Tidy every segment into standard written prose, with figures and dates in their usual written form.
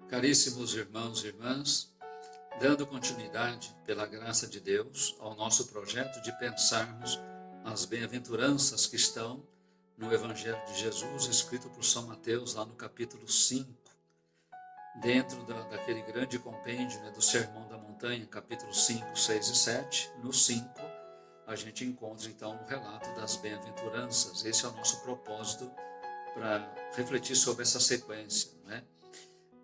Caríssimos irmãos e irmãs, dando continuidade, pela graça de Deus, ao nosso projeto de pensarmos as bem-aventuranças que estão no Evangelho de Jesus, escrito por São Mateus, lá no capítulo 5, dentro daquele grande compêndio, do Sermão da Montanha, capítulo 5, 6 e 7, no 5, a gente encontra então o relato das bem-aventuranças. Esse é o nosso propósito para refletir sobre essa sequência,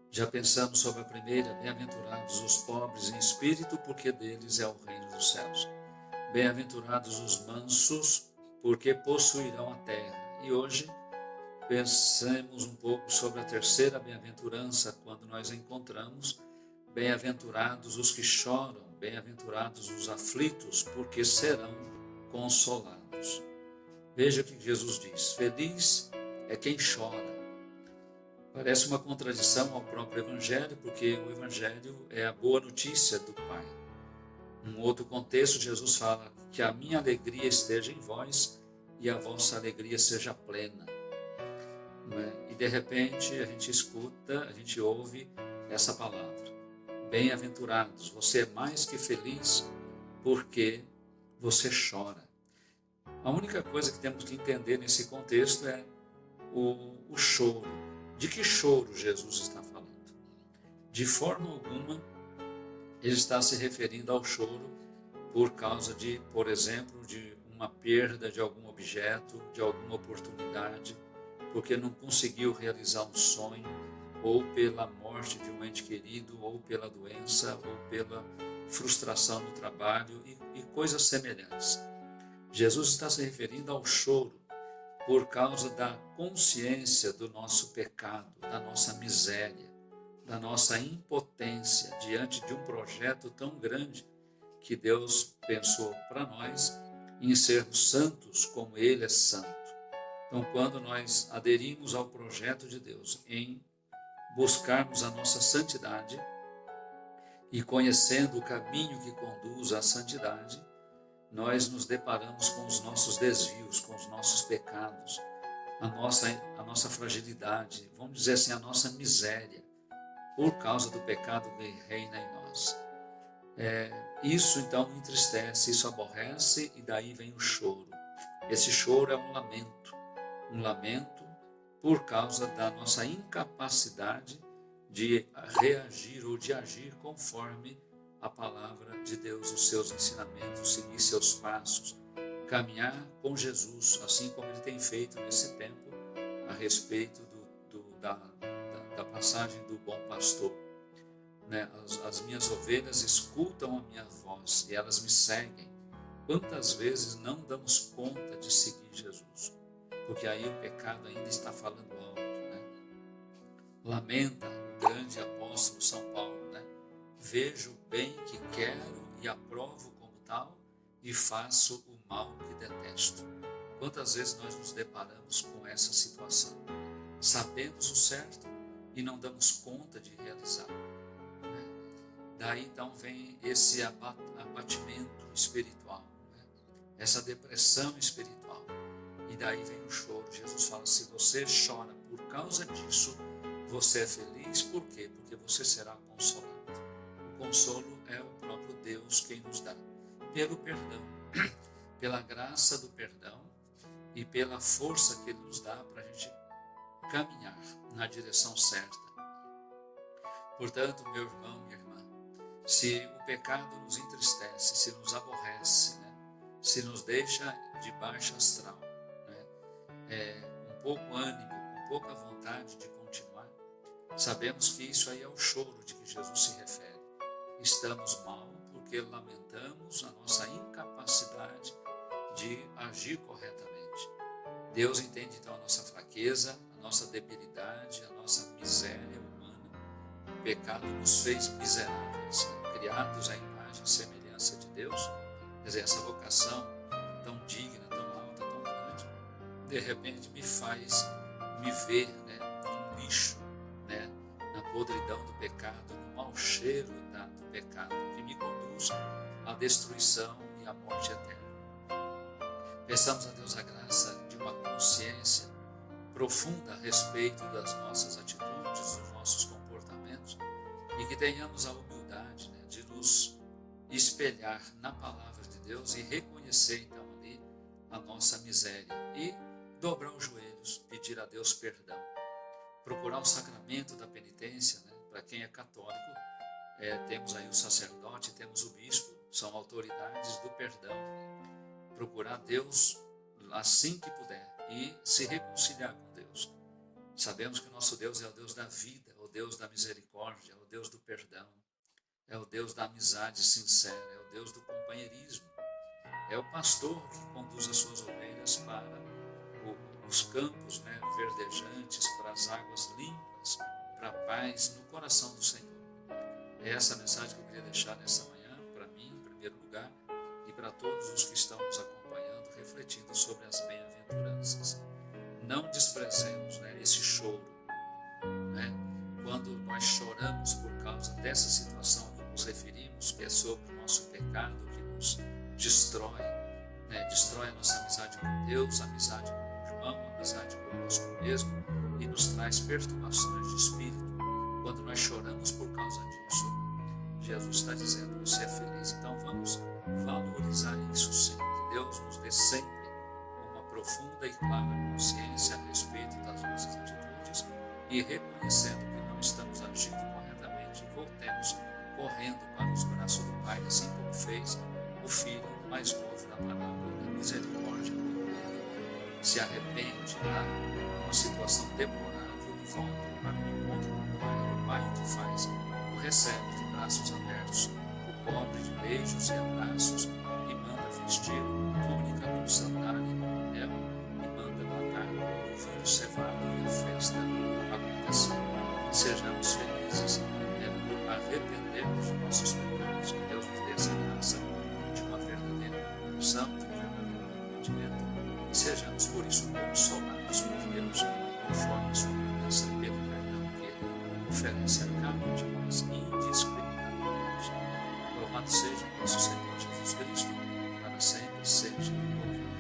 Já pensamos sobre a primeira, bem-aventurados os pobres em espírito, porque deles é o reino dos céus. Bem-aventurados os mansos, porque possuirão a terra. E hoje pensemos um pouco sobre a terceira bem-aventurança, quando nós encontramos bem-aventurados os que choram, bem-aventurados os aflitos, porque serão consolados. Veja o que Jesus diz: feliz é quem chora. Parece uma contradição ao próprio Evangelho, porque o Evangelho é a boa notícia do Pai. Num outro contexto, Jesus fala que a minha alegria esteja em vós e a vossa alegria seja plena. E de repente a gente escuta, a gente ouve essa palavra: bem-aventurados, você é mais que feliz porque você chora. A única coisa que temos que entender nesse contexto é o choro. De que choro Jesus está falando? De forma alguma, ele está se referindo ao choro por causa de, por exemplo, de uma perda de algum objeto, de alguma oportunidade, porque não conseguiu realizar um sonho, ou pela morte de um ente querido, ou pela doença, ou pela frustração no trabalho e coisas semelhantes. Jesus está se referindo ao choro por causa da consciência do nosso pecado, da nossa miséria, da nossa impotência diante de um projeto tão grande que Deus pensou para nós em sermos santos como Ele é santo. Então, quando nós aderimos ao projeto de Deus em buscarmos a nossa santidade e conhecendo o caminho que conduz à santidade, nós nos deparamos com os nossos desvios, com os nossos pecados, a nossa fragilidade, vamos dizer assim, a nossa miséria, por causa do pecado que reina em nós. Isso então entristece, isso aborrece, e daí vem o choro. Esse choro é um lamento por causa da nossa incapacidade de reagir ou de agir conforme a palavra de Deus, os seus ensinamentos, seguir seus passos, caminhar com Jesus, assim como ele tem feito nesse tempo, a respeito da passagem do bom pastor. As minhas ovelhas escutam a minha voz e elas me seguem. Quantas vezes não damos conta de seguir Jesus? Porque aí o pecado ainda está falando alto. Lamenta o grande apóstolo São Paulo. Vejo o bem que quero e aprovo como tal, e faço o mal que detesto. Quantas vezes nós nos deparamos com essa situação? Sabemos o certo e não damos conta de realizar. Daí então vem esse abatimento espiritual, essa depressão espiritual. E daí vem o choro. Jesus fala: se você chora por causa disso, você é feliz. Por quê? Porque você será consolado. O consolo é o próprio Deus quem nos dá, pelo perdão, pela graça do perdão e pela força que Ele nos dá para a gente caminhar na direção certa. Portanto, meu irmão, minha irmã, se o pecado nos entristece, se nos aborrece, se nos deixa de baixo astral, um pouco ânimo, com pouca vontade de continuar, sabemos que isso aí é o choro de que Jesus se refere. Estamos mal porque lamentamos a nossa incapacidade de agir corretamente. Deus entende então a nossa fraqueza, a nossa debilidade, a nossa miséria humana. O pecado nos fez miseráveis, criados à imagem e semelhança de Deus. Quer dizer, essa vocação tão digna, tão alta, tão grande, de repente me faz me ver um lixo, na podridão do pecado, no mau cheiro do pecado, que me conduz à destruição e à morte eterna. Peçamos a Deus a graça de uma consciência profunda a respeito das nossas atitudes, dos nossos comportamentos, que tenhamos a humildade, né, de nos espelhar na palavra de Deus e reconhecer então ali a nossa miséria e dobrar os joelhos, pedir a Deus perdão, procurar o sacramento da penitência, né, para quem é católico, temos aí o sacerdote, temos o bispo, são autoridades do perdão, procurar Deus assim que puder e se reconciliar com Deus. Sabemos que o nosso Deus é o Deus da vida, é o Deus da misericórdia, é o Deus do perdão, é o Deus da amizade sincera, é o Deus do companheirismo. É o pastor que conduz as suas ovelhas para os campos, né, verdejantes, para as águas limpas, para a paz no coração do Senhor. É essa mensagem que eu queria deixar nessa manhã, para mim, em primeiro lugar, e para todos os que estão nos acompanhando, refletindo sobre as bem-aventuranças. Não desprezemos, né, esse choro, né? Quando nós choramos por causa dessa situação que nos referimos, que é sobre o nosso pecado, que nos destrói, né? Destrói a nossa amizade com Deus, a amizade com o irmão, a amizade conosco mesmo, e nos traz perturbações de espírito. Quando nós choramos por causa disso, Jesus está dizendo, você é feliz. Então vamos valorizar isso sim, que Deus nos dê sempre uma profunda e clara consciência a respeito das nossas atitudes e reconhecendo que não estamos agindo corretamente, voltemos correndo para os braços do Pai, assim como fez o filho mais novo da parábola da misericórdia. Se arrepende lá, numa situação deplorável, e volta para o encontro do Pai. O Pai que faz, o recebe de braços abertos, o cobre de beijos e abraços, e manda vestir túnica com sandália e com anel, e manda matar o novilho cevado e a festa acontecer. E sejamos felizes, por arrependermos de nossos pecados, que Deus nos dê essa graça de uma verdadeira conversão, de um verdadeiro arrependimento, e sejamos por isso consolados por Deus, conforme a sua promessa, pelo perdão que Ele oferece a cada um de nós indiscriminadamente. Louvado seja nosso Senhor Jesus Cristo, para sempre seja louvado.